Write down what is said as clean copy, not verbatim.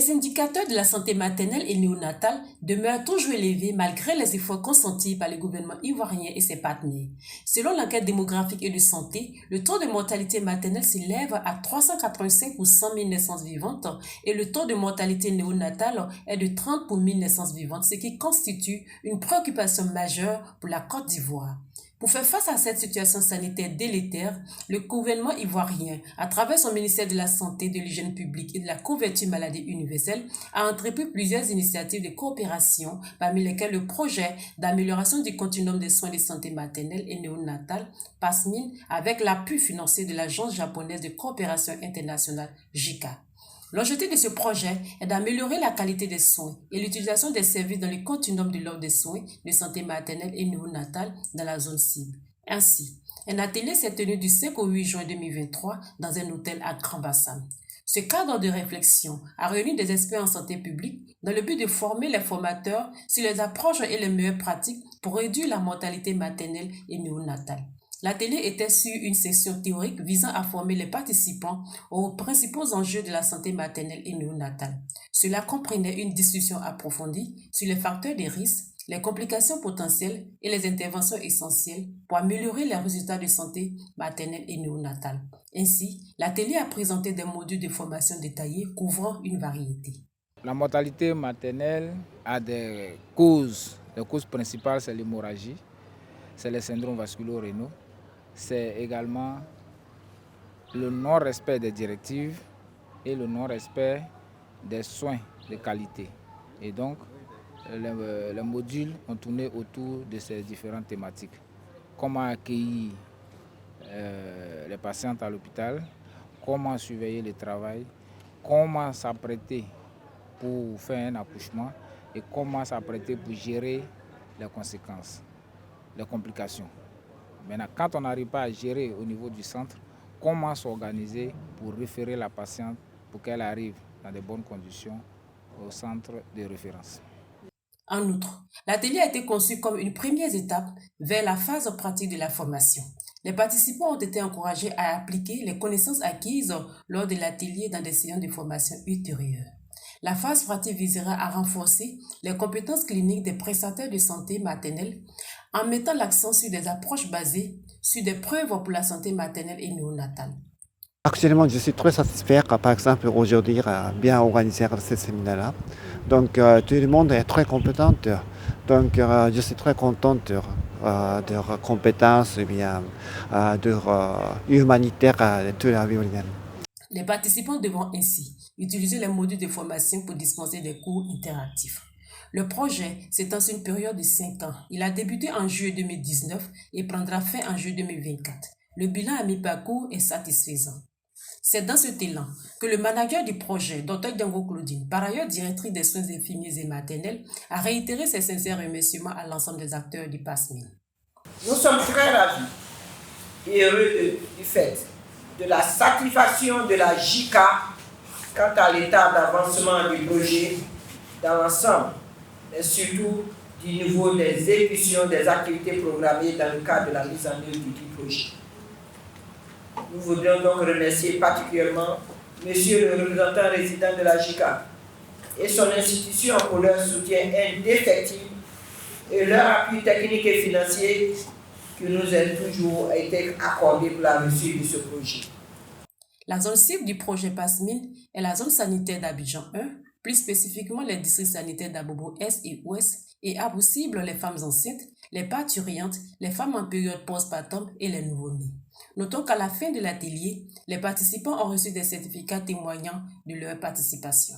Les indicateurs de la santé maternelle et néonatale demeurent toujours élevés malgré les efforts consentis par le gouvernement ivoirien et ses partenaires. Selon l'enquête démographique et de santé, le taux de mortalité maternelle s'élève à 385 pour 100 000 naissances vivantes et le taux de mortalité néonatale est de 30 pour 1000 naissances vivantes, ce qui constitue une préoccupation majeure pour la Côte d'Ivoire. Pour faire face à cette situation sanitaire délétère, le gouvernement ivoirien, à travers son ministère de la Santé, de l'Hygiène publique et de la couverture maladie universelle, a entrepris plusieurs initiatives de coopération, parmi lesquelles le projet d'amélioration du continuum des soins de santé maternelle et néonatale, PASMIN, avec l'appui financier de l'Agence japonaise de coopération internationale, JICA. L'objectif de ce projet est d'améliorer la qualité des soins et l'utilisation des services dans le continuum de l'offre de soins de santé maternelle et néonatale dans la zone cible. Ainsi, un atelier s'est tenu du 5 au 8 juin 2023 dans un hôtel à Grand Bassam. Ce cadre de réflexion a réuni des experts en santé publique dans le but de former les formateurs sur les approches et les meilleures pratiques pour réduire la mortalité maternelle et néonatale. L'atelier était sur une session théorique visant à former les participants aux principaux enjeux de la santé maternelle et néonatale. Cela comprenait une discussion approfondie sur les facteurs de risque, les complications potentielles et les interventions essentielles pour améliorer les résultats de santé maternelle et néonatale. Ainsi, l'atelier a présenté des modules de formation détaillés couvrant une variété. La mortalité maternelle a des causes. Les causes principales, c'est l'hémorragie, c'est les syndromes vasculo-rénaux, c'est également le non-respect des directives et le non-respect des soins de qualité. Et donc, les modules ont tourné autour de ces différentes thématiques. Comment accueillir les patientes à l'hôpital, comment surveiller le travail, comment s'apprêter pour faire un accouchement et comment s'apprêter pour gérer les conséquences, les complications. Maintenant, quand on n'arrive pas à gérer au niveau du centre, comment s'organiser pour référer la patiente pour qu'elle arrive dans de bonnes conditions au centre de référence. En outre, l'atelier a été conçu comme une première étape vers la phase pratique de la formation. Les participants ont été encouragés à appliquer les connaissances acquises lors de l'atelier dans des séances de formation ultérieures. La phase pratique visera à renforcer les compétences cliniques des prestataires de santé maternelle en mettant l'accent sur des approches basées sur des preuves pour la santé maternelle et néonatale. Actuellement, je suis très satisfait, par exemple, aujourd'hui, bien organiser ce séminaire-là. Donc, tout le monde est très compétent. Donc, je suis très contente de leurs compétences, bien, de leur humanitaire de toute la vie. Les participants devront ainsi utiliser les modules de formation pour dispenser des cours interactifs. Le projet s'étend sur une période de 5 ans. Il a débuté en juillet 2019 et prendra fin en juillet 2024. Le bilan à mi-parcours est satisfaisant. C'est dans cet élan que le manager du projet, Dr Django Claudine, par ailleurs directrice des soins infirmiers et maternels, a réitéré ses sincères remerciements à l'ensemble des acteurs du PASMIN. Nous sommes très ravis et heureux du fait de la satisfaction de la JICA quant à l'état d'avancement du projet dans l'ensemble, mais surtout du niveau des exécutions des activités programmées dans le cadre de la mise en œuvre du projet. Nous voudrions donc remercier particulièrement Monsieur le représentant résident de la JICA et son institution pour leur soutien indéfectible et leur appui technique et financier qui nous a toujours été accordé pour la réussite de ce projet. La zone cible du projet PASMIN est la zone sanitaire d'Abidjan 1, plus spécifiquement les districts sanitaires d'Abobo Est et Ouest, et a pour cible les femmes enceintes, les parturientes, les femmes en période postpartum et les nouveau-nés. Notons qu'à la fin de l'atelier, les participants ont reçu des certificats témoignant de leur participation.